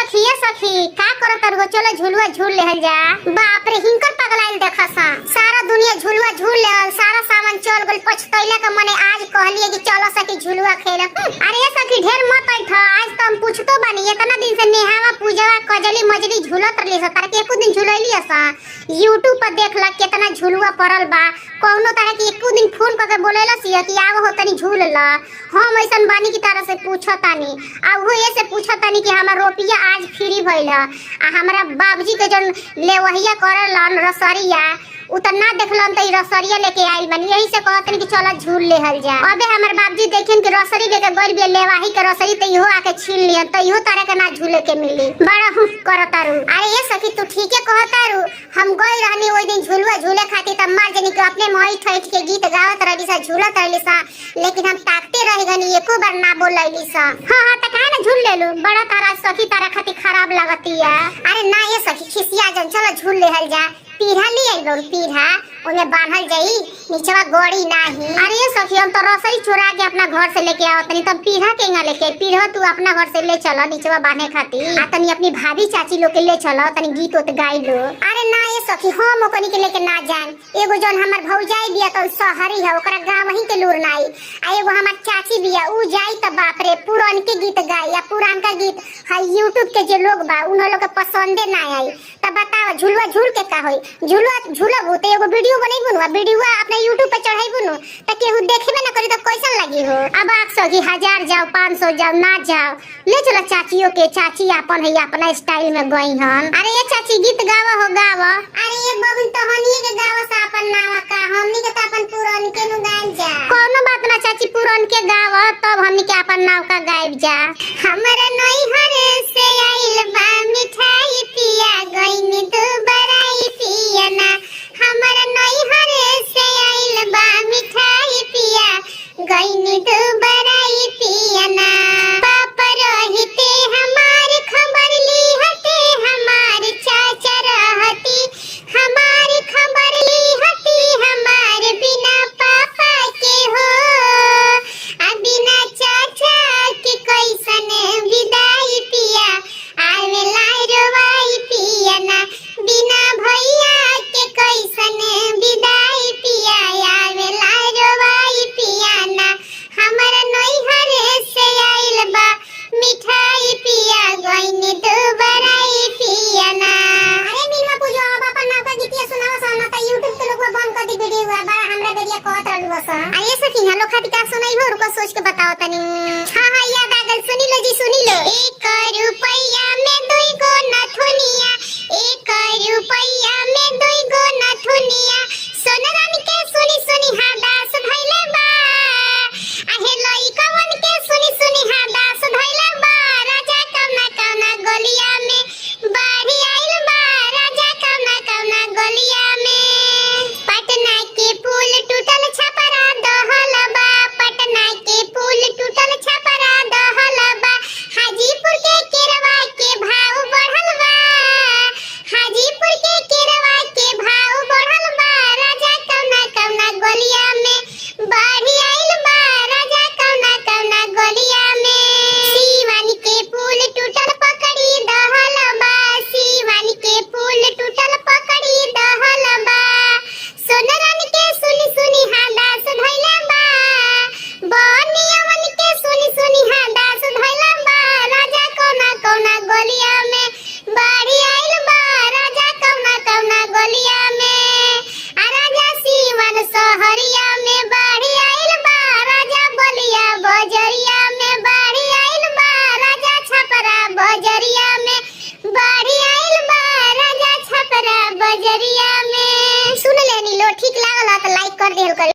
सखिए सखी का करत रहो, चलो झुलुआ झूल लेहल जा। बाप रे हिंकर पगलाइल देखसा, सारा दुनिया झुलुआ झूल लेहल, सारा सामान चल गइल। पछतैला का मने आज कहलिए कि चलो सखी झुलुआ खेल। अरे सखी ढेर मत आई था, आज तो हम पूछतो बानी। इतना दिन से नेहावा पूजवा कजली मजली झूलत रहली स, तार के एको दिन झुलैली असा। YouTube पर देखला कितना झुलुआ पड़ल बा, कौनो तरह के एको दिन फोन करके बोलेला सिया कि आव हो तनी झूल ला। हम ऐसन बानी की तरह से पूछतानी, आ वो ये से पूछतानी कि हमार रुपया आज फ्री भइल ह। आ हमरा बाबूजी के जन लेवहिया करलन रसरिया उतना देखलन त रसरिया लेके आइल बानी, यही से कहतनी कि चलो झूल लेहल जा। अबे हमर बाबूजी देखिन कि रसरी लेके गइल बे लेवाही के रसरी त इहो आके छीन लियन, त इहो तारे के ना झूले के मिली। बड़ा हुक करतारू। अरे ये सखी तू ठीके कहतारू, हम गई रहनी ओइ दिन झुलुआ झूले खातिर, त मार जनी के अपने मोही ठैठ के गीत गावत रहली सा, झूलत रहली सा, लेकिन हम ताकते रह गनी, एको बार ना बोलैली सा। हां त काहे ना झूल लेलू, बड़ा तारा सखी तारा खातिर खराब लागतिया। अरे ना ये सखी खिसिया जन, चलो झूल लेहल जा। पीढ़ा ले आई गौर, पीढ़ा ओमे बांधल जाई, नीचवा गोड़ी नाही। अरे ये सखी हम तो रसरी चुरा के अपना घर से लेके आवत तनी, तब पीढ़ा केंगा लेके? पीढ़ा तू अपना घर से ले चलो नीचवा बांधे खातिर, आ तनी अपनी भाभी चाची लोग के ले चलो, तनी गीत उत गाई लो। अरे ना ये सखी हम ओकनी के लेके ना जान। एगो जन हमर भौजाई बिया तो शहरी है, ओकरा गांव वहीं के लूर नाई। आ एगो हमर चाची बिया उ जाई त बाप रे पुरान के गीत गाई, या पुरान का गीत हां YouTube के जे लोग बा उन लोग के पसंदे ना आई। त बताओ झुलवा झूल के का होई? झुलवा झूलबो त एगो वीडियो बनैबो न, वीडियो अपने YouTube पे चढ़ाइबो न, त केहू देखबे ना करी त कैसन लगी हो? अब आप सगी 1000 जाओ 500 जाओ ना जाओ, ले चलो चाचियों के, चाची अपन है अपना स्टाइल में गई हन। अरे ये चाची गीत गावा हो गावा। अरे ये बबन तहनी के गावा सा अपन नावा का, हमनी के त अपन पुरान के नु गाइल जा। कोनो बात ना चाची, पुरान के गावा तब हमनी के अपन नाव का गाइब जा। हमरा नई हरे से आइल बा मिठाई पिया गइनी तू बराई पिया ना। हमरा नई हरे से आइल बा मिठाई पिया गइनी तू बराई पिया ना। पापा रहते हमार खबर ली हते, हमार चाचा रहती हमार खबर ली हती, हमार बिना पापा के हो आ बिना चाचा के कैसन विदाई पिया आवेला रोवाई पिया ना। बिना भैया के कैसन विदाई पिया आवेला रोवाई पिया ना। हमर नैहर से आइल बा मिठाई पिया गइनी तू बराई पिया ना। अरे मीनवा पूजो अब अपन नाव का गीतिया सुनाओ सा ना, त YouTube के लोग बंद कर दी वीडियो बा, हमरा बेरिया कहत रहलु सा। अरे सखी हेलो खाती का सुनाई हो, रुको सोच के बताओ तनी। हां हां याद आ गइल, सुनी लो जी सुनी लो। 1 रुपया में 2 गो नथुनिया, 1 रुपया में 2 गो नथुनिया, सोनरानी के सुनी सुनी हा दास धइले बा। आहे लइकवन के सुनी सुनी हा दास धइले बा। राजा कौना कौना गलिया में बाढ़ी आइल बा, राजा कौना कौना गलिया में। पटना के पुल टूटल छपरा दहल बा, पटना के पुल टूटल छपरा दहल बा। हाजीपुर के केरवा के भाव बढ़ल बा, हाजीपुर के केरवा के भाव बढ़ल बा। राजा कौना कौना गलिया में बाढ़ी आइल बा, राजा कौना कौना गलिया में। शिवानी के पुल टूटल पकड़ी दहल बा, शिवानी के पुल टूटल पकड़ी दहल बा। सोनरानी के सुनी सुनी हा दास धइले बा, बनियावन के सुनी सुनी हा दास धइले बा। राजा कौना कौना गलिया में बाढ़ी आइल बा, राजा कौना कौना गलिया में। आ राजा सीवन सहरिया में बाढ़ी आइल बा, राजा बलिया बजरिया में बाढ़ी आइल बा, राजा छपरा बजरिया में बाढ़ी आइल बा, राजा छपरा बजरिया में। सुन लेनी लो, ठीक लागल त लाइक कर देल कर।